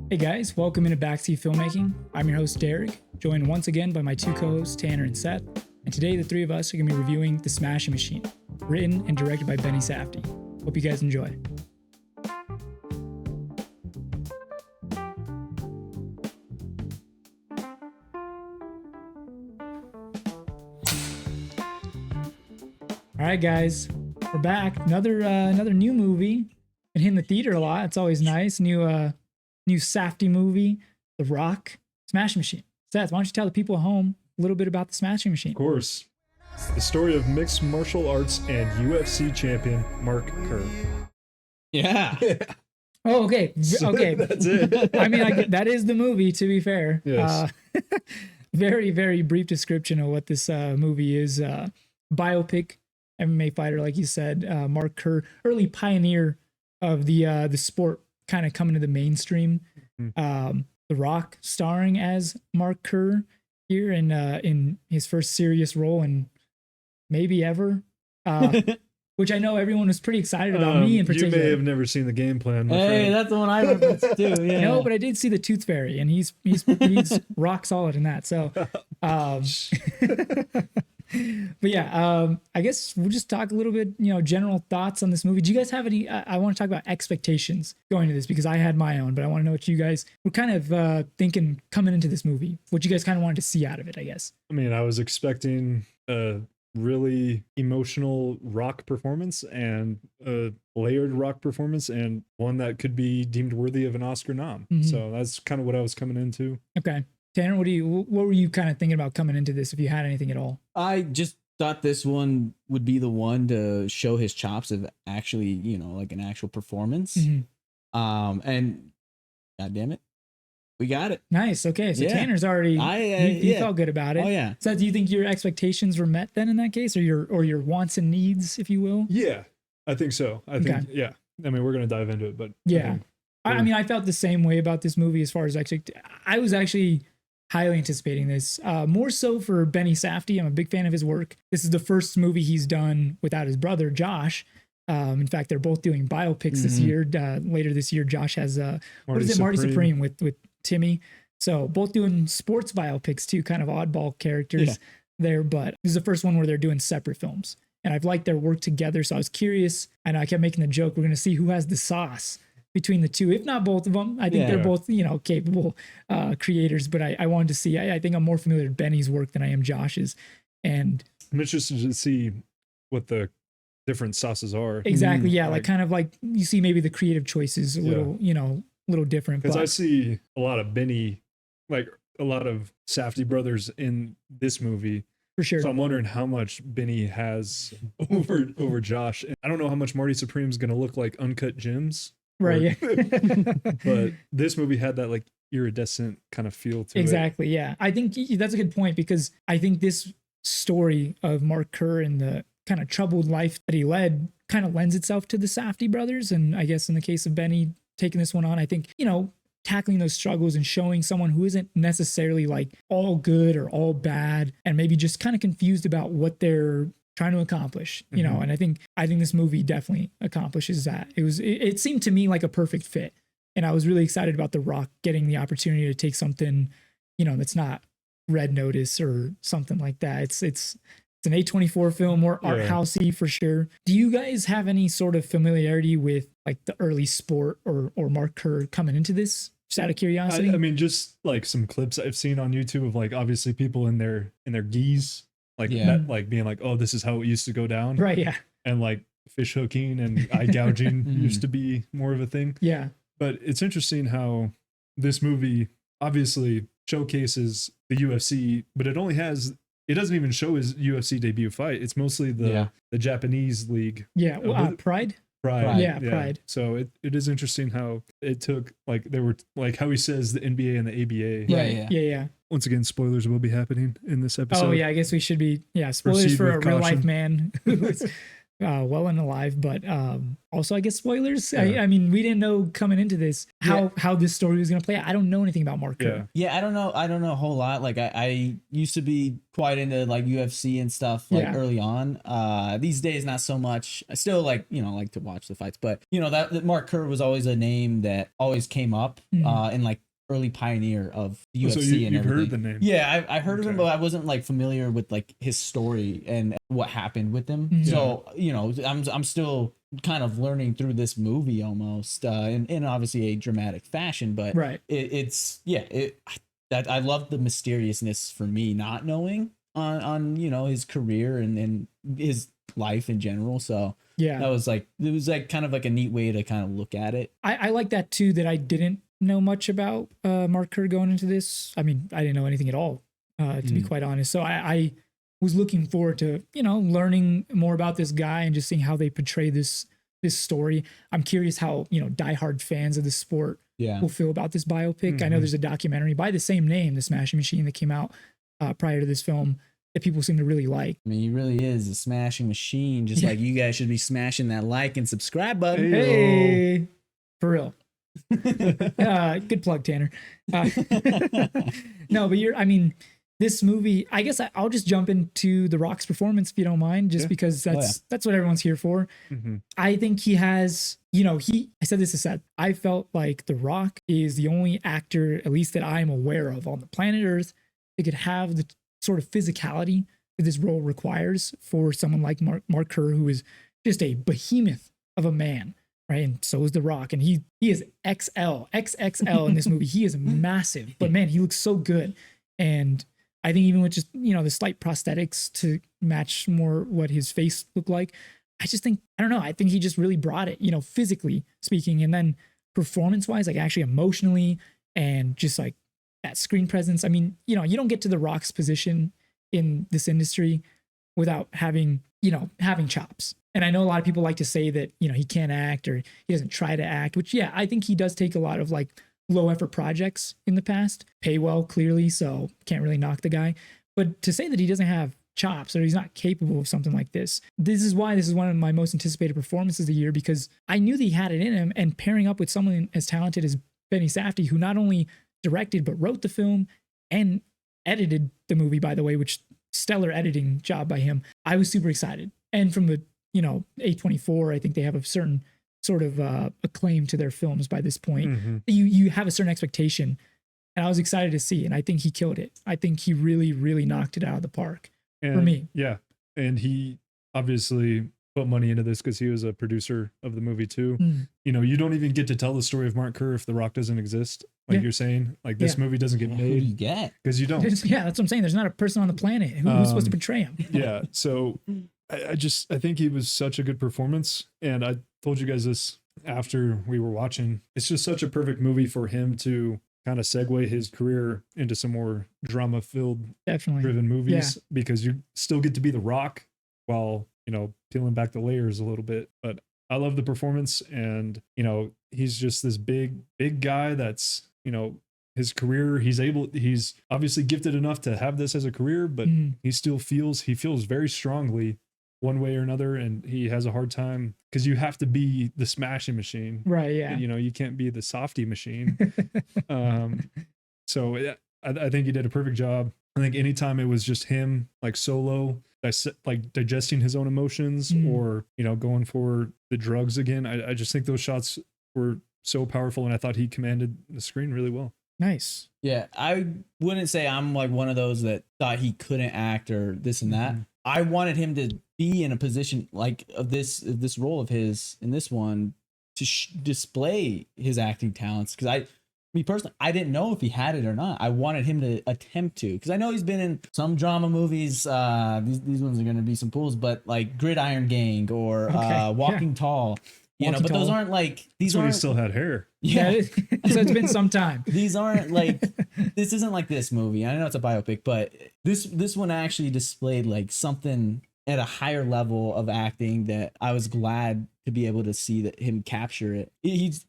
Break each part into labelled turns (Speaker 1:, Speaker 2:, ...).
Speaker 1: Hey guys, welcome into Backseat Filmmaking. I'm your host Derrick, joined once again by my two co-hosts Tanner and Seth. And today the three of us are going to be reviewing The Smashing Machine, written and directed by Safdie. Hope you guys enjoy. All right, guys, we're back. Another new movie. Been hitting the theater a lot. It's always nice. New Safdie movie, The Rock, Smashing Machine. Seth, why don't you tell the people at home a little bit about The Smashing Machine?
Speaker 2: Of course. The story of mixed martial arts and UFC champion Mark Kerr.
Speaker 3: Yeah.
Speaker 1: Oh, okay. Okay.
Speaker 2: That's it.
Speaker 1: I mean, that is the movie, to be fair.
Speaker 2: Yes.
Speaker 1: Very, very brief description of what this movie is. Biopic, MMA fighter, like you said, Mark Kerr, early pioneer of the sport kind of coming to the mainstream. The Rock starring as Mark Kerr here in his first serious role and maybe ever, which I know everyone was pretty excited about. Me in particular.
Speaker 2: You may have never seen The Game Plan. My
Speaker 3: Hey,
Speaker 2: friend.
Speaker 3: that's the one I referenced too. Yeah.
Speaker 1: No, but I did see the Tooth Fairy, and he's rock solid in that. So, but yeah, I guess we'll just talk a little bit, general thoughts on this movie. Do you guys have any? I want to talk about expectations going to this because I had my own, but I want to know what you guys were kind of thinking coming into this movie. What you guys kind of wanted to see out of it, I guess.
Speaker 2: I mean, I was expecting a really emotional rock performance and a layered rock performance and one that could be deemed worthy of an Oscar nom.
Speaker 1: Mhm.
Speaker 2: So that's kind of what I was coming into.
Speaker 1: Okay, Tanner, what were you kind of thinking about coming into this, if you had anything at all?
Speaker 3: I just thought this one would be the one to show his chops of actually, like an actual performance.
Speaker 1: Mhm.
Speaker 3: And God damn it, we got it.
Speaker 1: Nice. Okay, so
Speaker 3: Yeah.
Speaker 1: Tanner's already he
Speaker 3: yeah.
Speaker 1: felt good about it.
Speaker 3: Oh yeah.
Speaker 1: So do you think your expectations were met then in that case, or your wants and needs, if you will?
Speaker 2: Yeah, I think so. I think, yeah. I mean, we're going to dive into it, but
Speaker 1: Yeah. I mean, I felt the same way about this movie as far as I was actually highly anticipating this, more so for Safdie. I'm a big fan of his work. This is the first movie he's done without his brother, Josh. In fact, they're both doing biopics this year. Later this year, Josh has Marty Supreme with Timmy. So both doing sports biopics too, kind of oddball characters there. But this is the first one where they're doing separate films. And I've liked their work together. So I was curious. And I kept making the joke, we're going to see who has the sauce between the two, if not both of them. I think they're both, capable creators. But I wanted to see, I think I'm more familiar with Benny's work than I am Josh's. And
Speaker 2: I'm interested to see what the different sauces are.
Speaker 1: Exactly. Yeah. Like kind of like you see maybe the creative choices a little different.
Speaker 2: Because I see a lot of Benny, like a lot of Safdie brothers in this movie.
Speaker 1: For sure.
Speaker 2: So I'm wondering how much Benny has over Josh. And I don't know how much Marty Supreme's going to look like Uncut Gems.
Speaker 1: Right.
Speaker 2: But this movie had that like iridescent kind of feel to it.
Speaker 1: Exactly. Yeah. I think that's a good point because I think this story of Mark Kerr and the kind of troubled life that he led kind of lends itself to the Safdie brothers. And I guess in the case of Benny taking this one on, I think, tackling those struggles and showing someone who isn't necessarily like all good or all bad and maybe just kind of confused about what they're trying to accomplish, and I think this movie definitely accomplishes that. It seemed to me like a perfect fit. And I was really excited about The Rock getting the opportunity to take something, that's not Red Notice or something like that. It's an A24 film, more art housey for sure. Do you guys have any sort of familiarity with like the early sport or Mark Kerr coming into this? Just out of curiosity.
Speaker 2: I mean, just like some clips I've seen on YouTube of like obviously people in their gis, like that, like being like, oh, this is how it used to go down.
Speaker 1: Right. Yeah.
Speaker 2: And like fish hooking and eye gouging used to be more of a thing.
Speaker 1: Yeah.
Speaker 2: But it's interesting how this movie obviously showcases the UFC, but it doesn't even show his UFC debut fight. It's mostly the Japanese league.
Speaker 1: Yeah. Pride. Yeah, Pride.
Speaker 2: So it is interesting how it took, like, they were like how he says the NBA and the ABA.
Speaker 1: Yeah.
Speaker 2: Once again, spoilers will be happening in this episode.
Speaker 1: Oh yeah, I guess we should be spoilers
Speaker 2: Proceed
Speaker 1: for a
Speaker 2: with
Speaker 1: real life
Speaker 2: caution.
Speaker 1: man who well and alive, but also I guess spoilers.
Speaker 2: Yeah.
Speaker 1: I mean, we didn't know coming into this how this story was gonna play out. I don't know anything about Mark Kerr.
Speaker 3: Yeah, I don't know a whole lot. Like I used to be quite into like UFC and stuff like early on. These days not so much. I still like, you know, like to watch the fights, but you know that Mark Kerr was always a name that always came up in like early pioneer of UFC.
Speaker 2: So
Speaker 3: and
Speaker 2: you've
Speaker 3: everything.
Speaker 2: heard the name?
Speaker 3: Yeah, I heard of him, but I wasn't like familiar with like his story and what happened with him. So you know, I'm still kind of learning through this movie almost, in obviously a dramatic fashion. But I love the mysteriousness for me not knowing on you know his career and his life in general. So it was like kind of like a neat way to kind of look at it.
Speaker 1: I like that too, that I didn't know much about Mark Kerr going into this. I mean, I didn't know anything at all, to be quite honest. So I was looking forward to, you know, learning more about this guy and just seeing how they portray this story. I'm curious how, you know, diehard fans of the sport will feel about this biopic. I know there's a documentary by the same name, The Smashing Machine, that came out prior to this film that people seem to really like.
Speaker 3: I mean, he really is a smashing machine, just like you guys should be smashing that like and subscribe button.
Speaker 1: Hey, for real. Good plug, Tanner. No, but I mean, this movie, I guess I'll just jump into The Rock's performance if you don't mind, just because that's what everyone's here for. I think he has, you know, I said this to Seth, I felt like The Rock is the only actor, at least that I'm aware of on the planet Earth, that could have the sort of physicality that this role requires for someone like Mark Kerr, who is just a behemoth of a man. Right. And so is The Rock. And he is XXL in this movie. He is massive, but man, he looks so good. And I think even with just, you know, the slight prosthetics to match more what his face looked like, I just think, I don't know, I think he just really brought it, you know, physically speaking. And then performance wise, like actually emotionally and just like that screen presence. I mean, you know, you don't get to The Rock's position in this industry without having chops. And I know a lot of people like to say that, you know, he can't act or he doesn't try to act, which, yeah, I think he does take a lot of like low effort projects in the past, pay well, clearly. So can't really knock the guy. But to say that he doesn't have chops or he's not capable of something like this is why this is one of my most anticipated performances of the year, because I knew that he had it in him, and pairing up with someone as talented as Benny Safdie, who not only directed, but wrote the film and edited the movie, by the way, which stellar editing job by him. I was super excited. And from the, you know, A24, I think they have a certain sort of acclaim to their films by this point. You have a certain expectation, and I was excited to see, and I think he killed it. I think he really, really knocked it out of the park for me. Yeah.
Speaker 2: And he obviously put money into this because he was a producer of the movie too. You know, you don't even get to tell the story of Mark Kerr if The Rock doesn't exist. Like you're saying, like this movie doesn't get made.
Speaker 3: Who do you get?
Speaker 2: Because you don't.
Speaker 1: Yeah, that's what I'm saying. There's not a person on the planet who's supposed to portray him.
Speaker 2: Yeah. So I think he was such a good performance. And I told you guys this after we were watching. It's just such a perfect movie for him to kind of segue his career into some more drama-filled, driven movies, because you still get to be The Rock while, you know, peeling back the layers a little bit. But I love the performance, and, you know, he's just this big guy that's, you know, his career, he's obviously gifted enough to have this as a career, but he still feels very strongly one way or another, and he has a hard time because you have to be the smashing machine,
Speaker 1: right? Yeah,
Speaker 2: you know, you can't be the softy machine. So I think he did a perfect job. I think anytime it was just him like solo, like digesting his own emotions, or, you know, going for the drugs again, I just think those shots were so powerful, and I thought he commanded the screen really well.
Speaker 1: Nice.
Speaker 3: Yeah, I wouldn't say I'm like one of those that thought he couldn't act or this and that. I wanted him to be in a position like of this role of his in this one to display his acting talents, because me personally, I didn't know if he had it or not. I wanted him to attempt to, because I know he's been in some drama movies. These ones are going to be some pools, but like Gridiron Gang or Walking Tall. You know, but those aren't like these.
Speaker 2: That's when he still had hair.
Speaker 1: Yeah, so it's been some time.
Speaker 3: These aren't like this isn't like this movie. I know it's a biopic, but this one actually displayed like something at a higher level of acting that I was glad to be able to see that him capture it. He's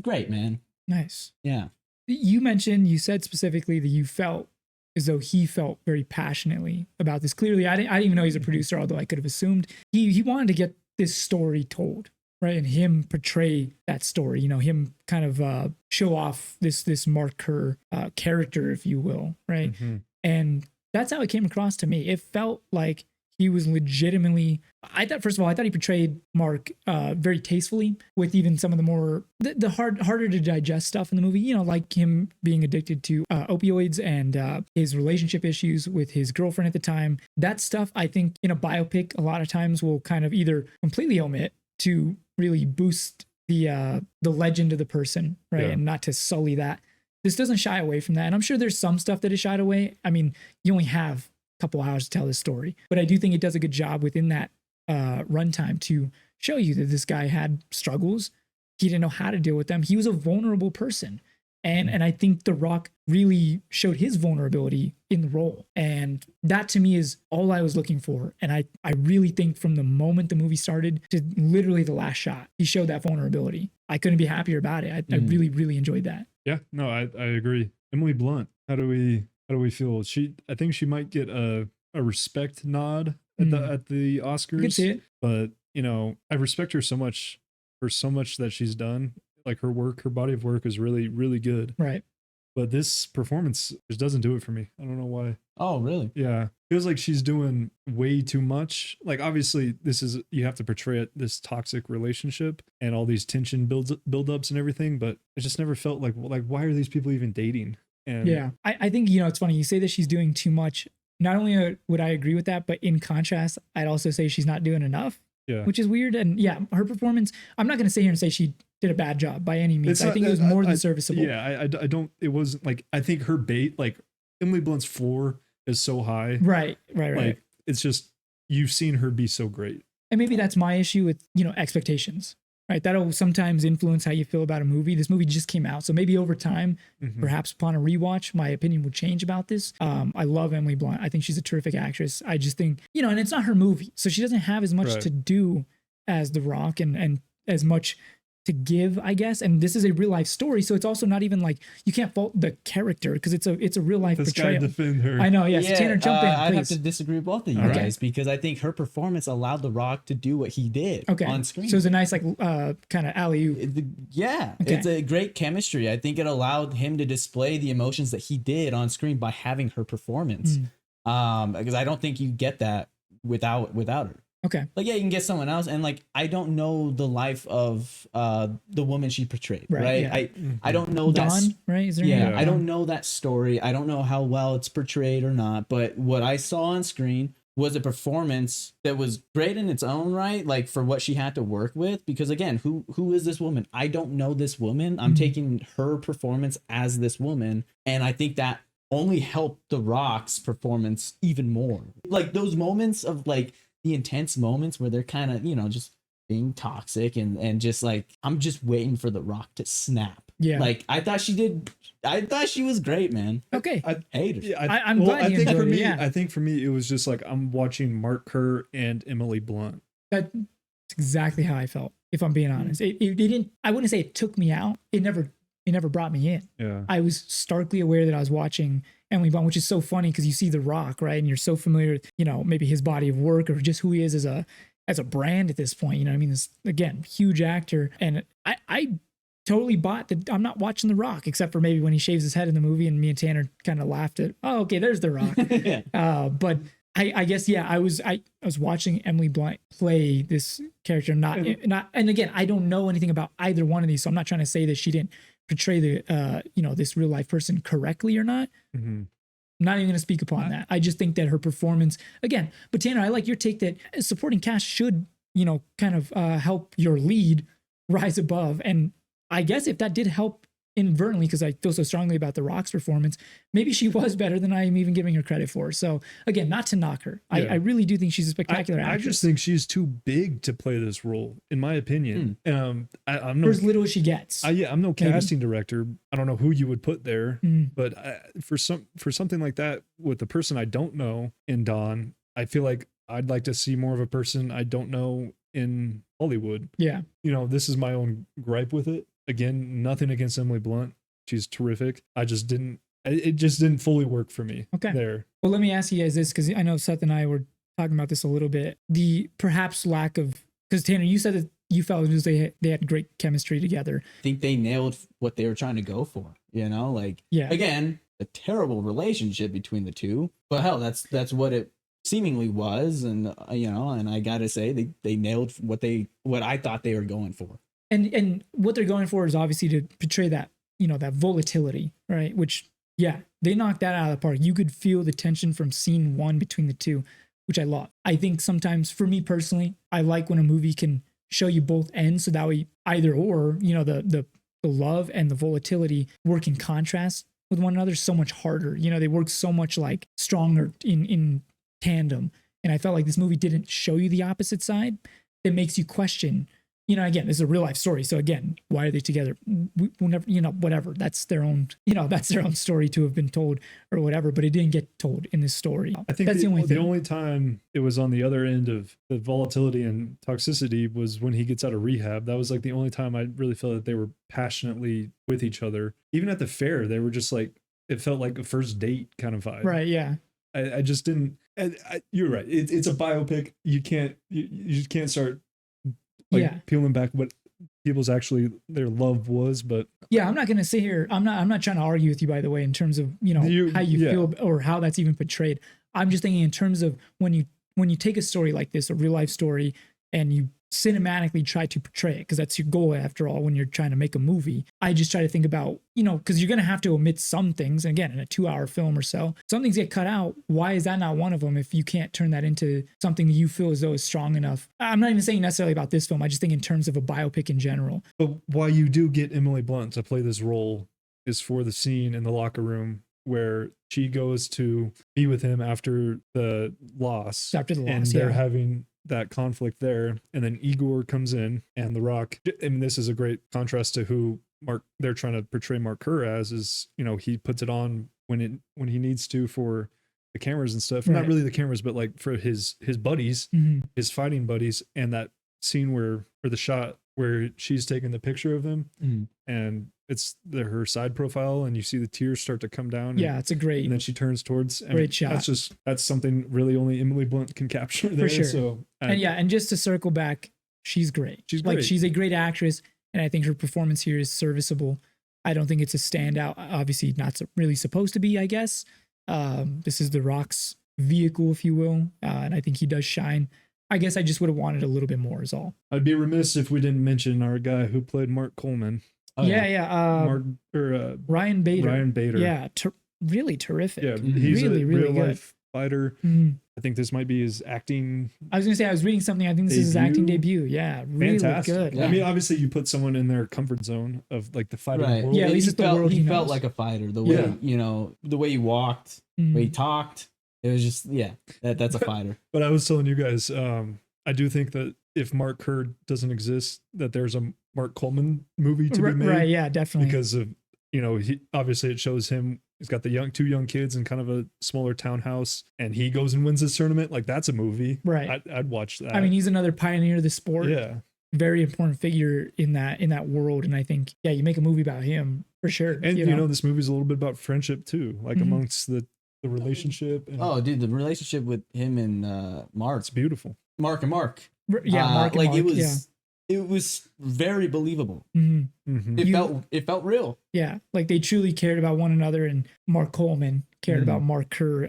Speaker 3: great, man.
Speaker 1: Nice.
Speaker 3: Yeah.
Speaker 1: You said specifically that you felt as though he felt very passionately about this. Clearly, I didn't even know he's a producer, although I could have assumed he wanted to get this story told, right? And him portray that story, him kind of show off this Mark Kerr character, if you will, right?
Speaker 2: Mm-hmm.
Speaker 1: And that's how it came across to me. It felt like he was legitimately, I thought he portrayed Mark very tastefully, with even some of the more, the harder to digest stuff in the movie, like him being addicted to opioids and his relationship issues with his girlfriend at the time. That stuff, I think, in a biopic, a lot of times will kind of either completely omit to really boost the legend of the person, right?
Speaker 2: Yeah.
Speaker 1: And not to sully that. This doesn't shy away from that. And I'm sure there's some stuff that is shied away. I mean, you only have couple hours to tell this story, but I do think it does a good job within that runtime to show you that this guy had struggles. He didn't know how to deal with them. He was a vulnerable person, and I think The Rock really showed his vulnerability in the role, and that to me is all I was looking for. And I really think from the moment the movie started to literally the last shot, he showed that vulnerability. I couldn't be happier about it. I really enjoyed that.
Speaker 2: Yeah, no, I agree. Emily Blunt, how do we feel? I think she might get a respect nod at the Oscars.
Speaker 1: You can see it.
Speaker 2: But I respect her so much for so much that she's done. Like her body of work is really, really good.
Speaker 1: Right.
Speaker 2: But this performance just doesn't do it for me. I don't know why.
Speaker 3: Oh, really?
Speaker 2: Yeah. Feels like she's doing way too much. Like, obviously, you have to portray this toxic relationship and all these tension buildups and everything, but it just never felt like why are these people even dating? And
Speaker 1: yeah, I think, it's funny. You say that she's doing too much. Not only would I agree with that, but in contrast, I'd also say she's not doing enough, which is weird. And yeah, her performance, I'm not going to sit here and say she did a bad job by any means. I think it was more than serviceable.
Speaker 2: Yeah, I don't, it wasn't like, I think her Emily Blunt's floor is so high.
Speaker 1: Right.
Speaker 2: Like, it's just, you've seen her be so great.
Speaker 1: And maybe that's my issue with, expectations. Right, that'll sometimes influence how you feel about a movie. This movie just came out, so maybe over time, perhaps upon a rewatch, my opinion would change about this. I love Emily Blunt. I think she's a terrific actress. I just think, and it's not her movie, so she doesn't have as much to do as The Rock and as much to give, I guess. And this is a real life story, so it's also not even like you can't fault the character because it's a real life portrayal.
Speaker 2: Defend her.
Speaker 1: I know, yes. Yeah, Tanner, jump in, please.
Speaker 3: I have to disagree with both of you guys because I think her performance allowed The Rock to do what he did on screen.
Speaker 1: So it's a nice kind of alley-oop.
Speaker 3: Yeah, it's a great chemistry. I think it allowed him to display the emotions that he did on screen by having her performance. Because I don't think you get that without her.
Speaker 1: Okay.
Speaker 3: Like, yeah, you can get someone else. And like, I don't know the life of the woman she portrayed. Right.
Speaker 1: Yeah.
Speaker 3: I don't know that.
Speaker 1: Dawn, right? Is there
Speaker 3: I don't know that story. I don't know how well it's portrayed or not. But what I saw on screen was a performance that was great in its own right, like for what she had to work with. Because again, who is this woman? I don't know this woman. I'm taking her performance as this woman. And I think that only helped The Rock's performance even more. Like those moments of like, the intense moments where they're kind of, just being toxic and just like, I'm just waiting for The Rock to snap.
Speaker 1: Yeah.
Speaker 3: Like I thought she was great, man.
Speaker 1: Okay.
Speaker 3: I hate her.
Speaker 1: Yeah, I'm glad you enjoyed it.
Speaker 2: I think for me, it was just like, I'm watching Mark Kerr and Emily Blunt.
Speaker 1: That's exactly how I felt, if I'm being honest. It didn't, I wouldn't say it took me out. It never brought me in.
Speaker 2: Yeah.
Speaker 1: I was starkly aware that I was watching Emily Blunt, which is so funny because you see The Rock, right? And you're so familiar with, maybe his body of work or just who he is as a brand at this point. I mean, this, again, huge actor. And I totally bought that I'm not watching The Rock, except for maybe when he shaves his head in the movie and me and Tanner kind of laughed at, oh, okay, there's The Rock. But I guess, yeah, I was watching Emily Blunt play this character, not, and again, I don't know anything about either one of these, so I'm not trying to say that she didn't portray the this real life person correctly or not. I'm not even going to speak upon that. I just think that her performance, again, but Tanner, I like your take that supporting cast should, kind of help your lead rise above. And I guess if that did help inadvertently, because I feel so strongly about The Rock's performance, maybe she was better than I'm even giving her credit for. So again, not to knock her. I really do think she's a spectacular actress.
Speaker 2: I just think she's too big to play this role, in my opinion. I'm no,
Speaker 1: for as little as she gets.
Speaker 2: I'm no casting director. I don't know who you would put there, but for something like that with the person I don't know in Dawn, I feel like I'd like to see more of a person I don't know in Hollywood.
Speaker 1: Yeah.
Speaker 2: This is my own gripe with it. Again, nothing against Emily Blunt. She's terrific. I just didn't it just didn't fully work for me.
Speaker 1: Okay.
Speaker 2: There.
Speaker 1: Well, let me ask you guys this, because I know Seth and I were talking about this a little bit. The perhaps lack of, because Tanner, you said that you felt it was they had great chemistry together.
Speaker 3: I think they nailed what they were trying to go for. Like,
Speaker 1: Yeah.
Speaker 3: again, a terrible relationship between the two, but hell, that's what it seemingly was. And and I gotta say they nailed what I thought they were going for.
Speaker 1: And what they're going for is obviously to portray that, that volatility, right? Which, yeah, they knocked that out of the park. You could feel the tension from scene one between the two, which I love. I think sometimes, for me personally, I like when a movie can show you both ends, so that way either or, the love and the volatility work in contrast with one another so much harder. They work so much like stronger in tandem. And I felt like this movie didn't show you the opposite side. It makes you question, again, this is a real life story. So again, why are they together? We'll never, whatever. That's their own, that's their own story to have been told or whatever, but it didn't get told in this story.
Speaker 2: I think
Speaker 1: that's the only thing.
Speaker 2: The only time it was on the other end of the volatility and toxicity was when he gets out of rehab. That was like the only time I really felt that they were passionately with each other. Even at the fair, they were just like, it felt like a first date kind of vibe.
Speaker 1: Right. Yeah.
Speaker 2: I just didn't, you're right. It's a biopic. You just can't start peeling back what people's actually their love was. But
Speaker 1: yeah, I'm not going to sit here. I'm not trying to argue with you, by the way, in terms of, how you feel or how that's even portrayed. I'm just thinking in terms of when you take a story like this, a real life story, and you cinematically try to portray it, because that's your goal after all when you're trying to make a movie. I just try to think about, because you're going to have to omit some things. And again, in a 2-hour film or so, some things get cut out. Why is that not one of them if you can't turn that into something that you feel as though is strong enough? I'm not even saying necessarily about this film. I just think in terms of a biopic in general.
Speaker 2: But why you do get Emily Blunt to play this role is for the scene in the locker room where she goes to be with him after the loss. And they're having that conflict there, and then Igor comes in, and The Rock, and this is a great contrast to who they're trying to portray Mark Kerr as, is he puts it on when he needs to for the cameras and stuff. Right. Not really the cameras, but like for his buddies, his fighting buddies. And that scene or the shot where she's taking the picture of him, and it's her side profile, and you see the tears start to come down.
Speaker 1: Yeah, it's a great.
Speaker 2: And then she turns towards.
Speaker 1: Great shot.
Speaker 2: That's something really only Emily Blunt can capture there.
Speaker 1: For sure.
Speaker 2: So
Speaker 1: and just to circle back, she's great. She's great. Like, she's a great actress, and I think her performance here is serviceable. I don't think it's a standout. Obviously, not really supposed to be, I guess. This is The Rock's vehicle, if you will, and I think he does shine. I guess I just would have wanted a little bit more, is all.
Speaker 2: I'd be remiss if we didn't mention our guy who played Mark Coleman.
Speaker 1: Ryan Bader.
Speaker 2: Ryan Bader.
Speaker 1: Yeah, really terrific.
Speaker 2: Yeah, he's
Speaker 1: really,
Speaker 2: a
Speaker 1: really
Speaker 2: real
Speaker 1: good
Speaker 2: life fighter. I think this might be his acting.
Speaker 1: I was going to say, I was reading something. I think this is his acting debut. Yeah, really
Speaker 2: fantastic.
Speaker 1: good.
Speaker 2: Yeah. I mean, obviously, you put someone in their comfort zone of like the fighting world.
Speaker 1: Yeah, at least it's the world
Speaker 3: he felt like a fighter. The way the way he walked, the way he talked. It was just that's a fighter. But
Speaker 2: I was telling you guys, I do think that if Mark Kerr doesn't exist, that there's a Mark Coleman movie to be made.
Speaker 1: Right, yeah, definitely.
Speaker 2: Because of, he obviously it shows him, he's got the two young kids in kind of a smaller townhouse, and he goes and wins this tournament. Like, that's a movie.
Speaker 1: Right.
Speaker 2: I'd watch that.
Speaker 1: I mean, he's another pioneer of the sport.
Speaker 2: Yeah.
Speaker 1: Very important figure in that world. And I think, you make a movie about him for sure.
Speaker 2: And this movie's a little bit about friendship too, like amongst the relationship. And,
Speaker 3: dude, the relationship with him and Mark.
Speaker 2: It's beautiful.
Speaker 3: Mark and Mark.
Speaker 1: Yeah, Mark and Mark,
Speaker 3: it was very believable. It felt real.
Speaker 1: Yeah, like they truly cared about one another, and Mark Coleman cared about Mark Kerr,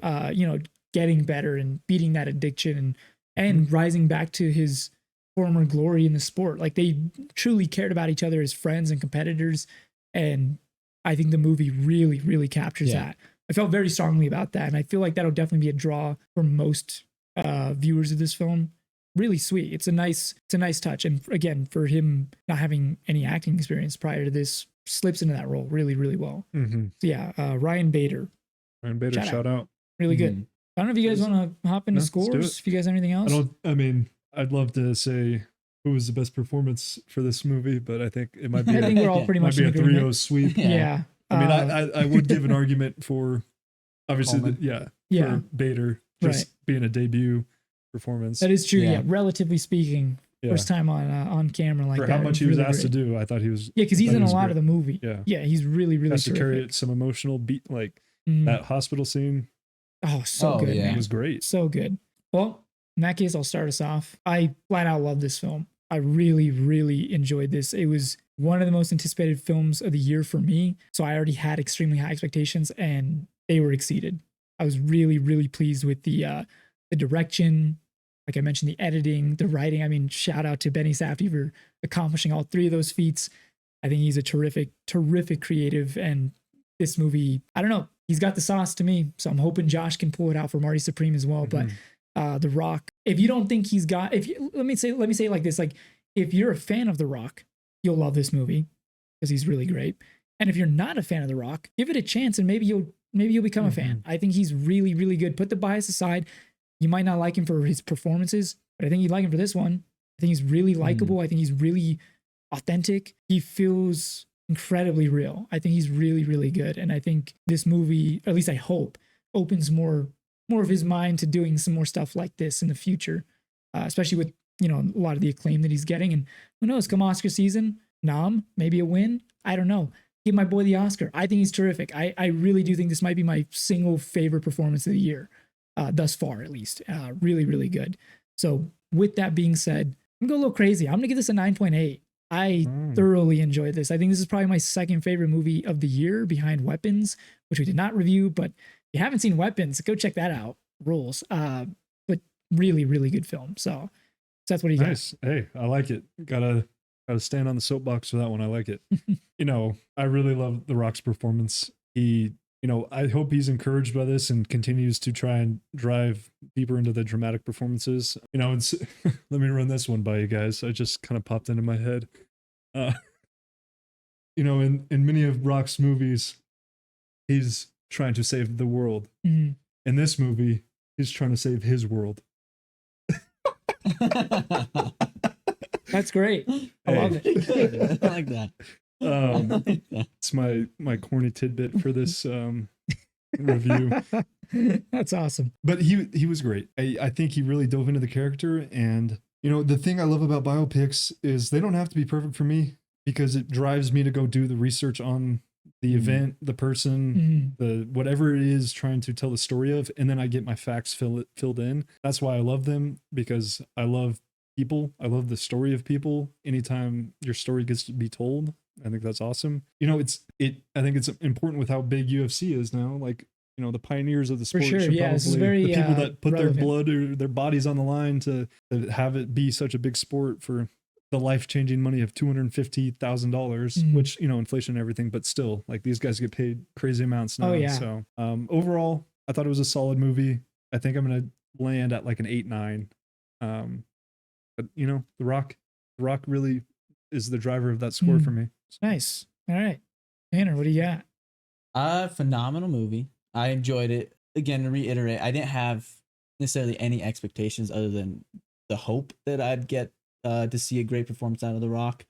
Speaker 1: getting better and beating that addiction and rising back to his former glory in the sport. Like, they truly cared about each other as friends and competitors, and I think the movie really, really captures that. I felt very strongly about that, and I feel like that'll definitely be a draw for most viewers of this film. Really sweet. It's a nice touch. And again, for him not having any acting experience prior to this, slips into that role really, really well. So Ryan Bader. Shout out. Really good. I don't know if you guys want to hop into scores. If you guys have anything else.
Speaker 2: I'd love to say who was the best performance for this movie, but I think it might be.
Speaker 1: I think we're all pretty much
Speaker 2: might be a 3-0 sweep.
Speaker 1: Yeah.
Speaker 2: I mean, I would give an argument for, obviously, for Bader just being a debut performance.
Speaker 1: That is true. Yeah. Relatively speaking,
Speaker 2: Yeah.
Speaker 1: First time on camera like
Speaker 2: For
Speaker 1: that.
Speaker 2: how much he was asked to do, I thought he was.
Speaker 1: Yeah, because he's in a lot
Speaker 2: great.
Speaker 1: of the movie.
Speaker 2: Yeah,
Speaker 1: he's really
Speaker 2: has to carry
Speaker 1: terrific.
Speaker 2: some emotional beat, like that hospital scene.
Speaker 1: Oh, so good, man.
Speaker 2: It was great.
Speaker 1: So good. Well, in that case, I'll start us off. I flat out love this film. I really, really enjoyed this. It was one of the most anticipated films of the year for me. So I already had extremely high expectations and they were exceeded. I was really, really pleased with the direction. Like I mentioned, the editing, the writing. I mean, shout out to Benny Safdie for accomplishing all three of those feats. I think he's a terrific, terrific creative. And this movie, I don't know, he's got the sauce to me. So I'm hoping Josh can pull it out for Marty Supreme as well. But The Rock, if you don't think he's got, let me say it like this, like if you're a fan of The Rock, you'll love this movie because he's really great. And if you're not a fan of The Rock, give it a chance and maybe you'll become a fan. I think he's really, really good. Put the bias aside. You might not like him for his performances, but I think you'd like him for this one. I think he's really likable. I think he's really authentic. He feels incredibly real. I think he's really, really good. And I think this movie, or at least I hope, opens more of his mind to doing some more stuff like this in the future, especially with, you know, a lot of the acclaim that he's getting. And who knows, come Oscar season, maybe a win. I don't know. Give my boy the Oscar. I think he's terrific. I really do think this might be my single favorite performance of the year, thus far at least. Really, really good. So with that being said, I'm going to go a little crazy. I'm going to give this a 9.8. I thoroughly enjoyed this. I think this is probably my second favorite movie of the year behind Weapons, which we did not review, but if you haven't seen Weapons, go check that out. Rules. But really, really good film. So that's what he got.
Speaker 2: Nice. Hey, I like it. Gotta stand on the soapbox for that one. I like it. You know, I really love The Rock's performance. He, you know, I hope he's encouraged by this and continues to try and drive deeper into the dramatic performances. You know, it's, let me run this one by you guys. I just kind of popped into my head. You know, in many of Rock's movies, he's trying to save the world. In this movie, he's trying to save his world.
Speaker 1: That's great. I love it.
Speaker 3: I like that.
Speaker 2: It's my corny tidbit for this review.
Speaker 1: That's awesome.
Speaker 2: But he was great. I think he really dove into the character. And, you know, the thing I love about biopics is they don't have to be perfect for me because it drives me to go do the research on the event, the person, the whatever it is trying to tell the story of, and then I get my facts filled in. That's why I love them, because I love people. I love the story of people. Anytime your story gets to be told, I think that's awesome. You know, I think it's important with how big UFC is now. Like, you know, the pioneers of the sport should probably,
Speaker 1: very,
Speaker 2: the people that put
Speaker 1: relevant.
Speaker 2: their blood or their bodies on the line to have it be such a big sport for the life-changing money of $250,000, which, you know, inflation and everything, but still, like, these guys get paid crazy amounts now. So overall, I thought it was a solid movie. I think I'm gonna land at like an 8-9. But you know, The Rock really is the driver of that score for me.
Speaker 1: Nice. All right, Tanner, what do you got?
Speaker 3: Phenomenal movie. I enjoyed it. Again, to reiterate, I didn't have necessarily any expectations other than the hope that I'd get to see a great performance out of The Rock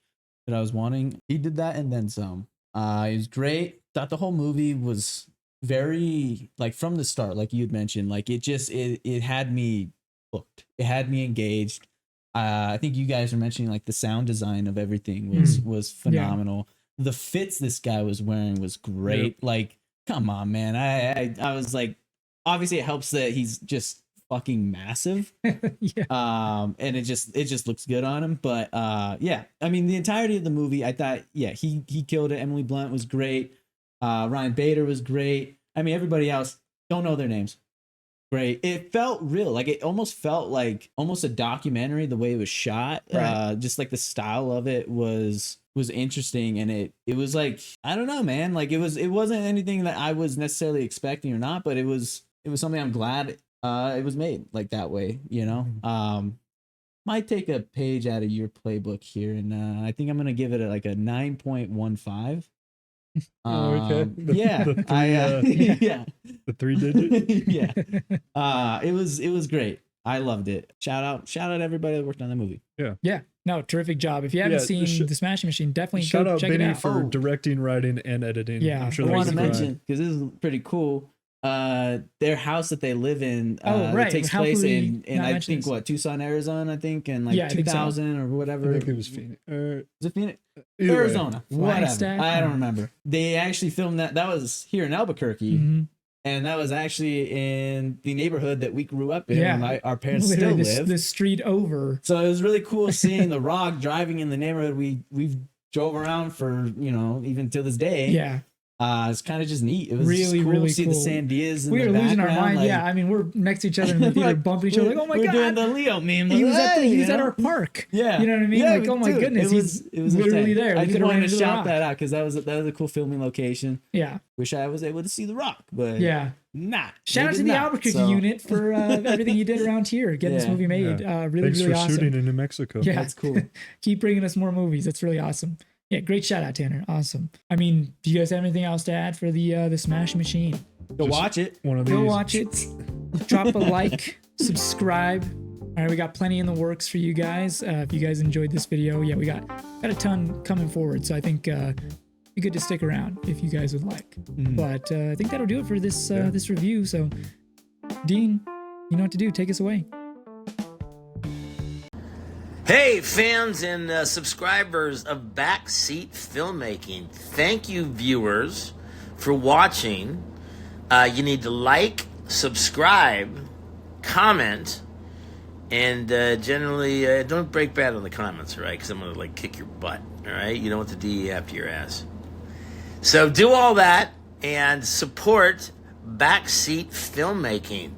Speaker 3: that I was wanting. He did that and then some. It was great. Thought the whole movie was very, like, from the start, like you had mentioned, like it had me hooked. It had me engaged. I think you guys were mentioning, like, the sound design of everything was phenomenal. Yeah. The fits this guy was wearing was great. Yep. Like, come on, man. I was like, obviously it helps that he's just fucking massive.
Speaker 1: Yeah.
Speaker 3: And it just looks good on him. But yeah, I mean, the entirety of the movie, I thought, yeah, he killed it. Emily Blunt was great. Ryan Bader was great. I mean, everybody else, don't know their names. Great. It felt real. Like, it almost felt like almost a documentary, the way it was shot. Right. Just like the style of it was interesting, and it was like, I don't know, man. Like, it wasn't anything that I was necessarily expecting or not, but it was something I'm glad it was made like that way, you know. Might take a page out of your playbook here, and I think I'm gonna give it a 9.15.
Speaker 2: Okay.
Speaker 3: Yeah. Yeah.
Speaker 2: The 3 digit.
Speaker 3: Yeah. It was great. I loved it. Shout out everybody that worked on the movie.
Speaker 1: Yeah. No, terrific job. If you haven't seen The Smashing Machine, definitely
Speaker 2: shout
Speaker 1: go
Speaker 2: out
Speaker 1: check
Speaker 2: Benny
Speaker 1: it out.
Speaker 2: for directing, writing, and editing.
Speaker 1: Yeah.
Speaker 2: I'm sure
Speaker 3: I want to mention, because this is pretty cool. their house that they live in
Speaker 1: right.
Speaker 3: takes
Speaker 1: How
Speaker 3: place
Speaker 1: could we
Speaker 3: in
Speaker 1: not
Speaker 3: I
Speaker 1: mention
Speaker 3: think
Speaker 1: this?
Speaker 3: what, Tucson, Arizona, I think, in like
Speaker 1: Yeah, I think so.
Speaker 3: 2000 or whatever.
Speaker 2: I think it was Phoenix.
Speaker 3: Is it Phoenix?
Speaker 2: Either way.
Speaker 3: Arizona, whatever.
Speaker 1: Flagstaff?
Speaker 3: I don't remember. They actually filmed that. That was here in Albuquerque,
Speaker 1: Mhm.
Speaker 3: and that was actually in the neighborhood that we grew up in.
Speaker 1: Yeah.
Speaker 3: When our parents
Speaker 1: Literally
Speaker 3: still live.
Speaker 1: the street over.
Speaker 3: So it was really cool seeing The Rock driving in the neighborhood we've drove around for, even to this day.
Speaker 1: Yeah.
Speaker 3: It's kind of just neat. It was
Speaker 1: Really,
Speaker 3: just cool
Speaker 1: really
Speaker 3: to see
Speaker 1: cool.
Speaker 3: the Sandias in
Speaker 1: We
Speaker 3: the
Speaker 1: were losing our
Speaker 3: background,
Speaker 1: mind.
Speaker 3: like-
Speaker 1: Yeah, I mean, we're next to each other in the theater,
Speaker 3: Like,
Speaker 1: bumping each other, like, oh my
Speaker 3: we're
Speaker 1: god,
Speaker 3: doing the Leo meme.
Speaker 1: he was
Speaker 3: like,
Speaker 1: at
Speaker 3: hey,
Speaker 1: he's
Speaker 3: you
Speaker 1: at
Speaker 3: know?
Speaker 1: our park.
Speaker 3: Yeah,
Speaker 1: You know what I mean?
Speaker 3: Yeah,
Speaker 1: Like, oh my
Speaker 3: dude,
Speaker 1: goodness, he's
Speaker 3: it was
Speaker 1: literally
Speaker 3: insane.
Speaker 1: there.
Speaker 3: I
Speaker 1: We
Speaker 3: just
Speaker 1: could've ran
Speaker 3: wanted to
Speaker 1: into The
Speaker 3: shout
Speaker 1: Rock.
Speaker 3: that out because that was a cool filming location.
Speaker 1: Yeah,
Speaker 3: Wish I was able to see The Rock, but
Speaker 1: yeah.
Speaker 3: not.
Speaker 1: Shout out to the Albuquerque unit for everything you did around here, getting this
Speaker 3: Yeah.
Speaker 1: movie made.
Speaker 2: Yeah.
Speaker 1: Really,
Speaker 2: Thanks
Speaker 1: really
Speaker 2: for
Speaker 1: awesome.
Speaker 2: shooting in New Mexico.
Speaker 1: Yeah.
Speaker 3: That's cool.
Speaker 1: Keep bringing us more movies. That's really awesome. Yeah, great shout out, Tanner. Awesome. I mean, do you guys have anything else to add for the Smash Machine?
Speaker 3: Go
Speaker 2: Just
Speaker 3: watch it.
Speaker 2: One of these.
Speaker 1: Go watch it. Drop a like, subscribe. All right, we got plenty in the works for you guys. If you guys enjoyed this video, yeah, we got a ton coming forward. So I think it'd be good to stick around if you guys would like. But I think that'll do it for this this review. So, Dean, you know what to do. Take us away.
Speaker 4: Hey, fans and subscribers of Backseat Filmmaking. Thank you, viewers, for watching. You need to like, subscribe, comment, and generally don't break bad on the comments, all right? Because I'm going to, kick your butt, all right? You don't want the DE after your ass. So do all that and support Backseat Filmmaking.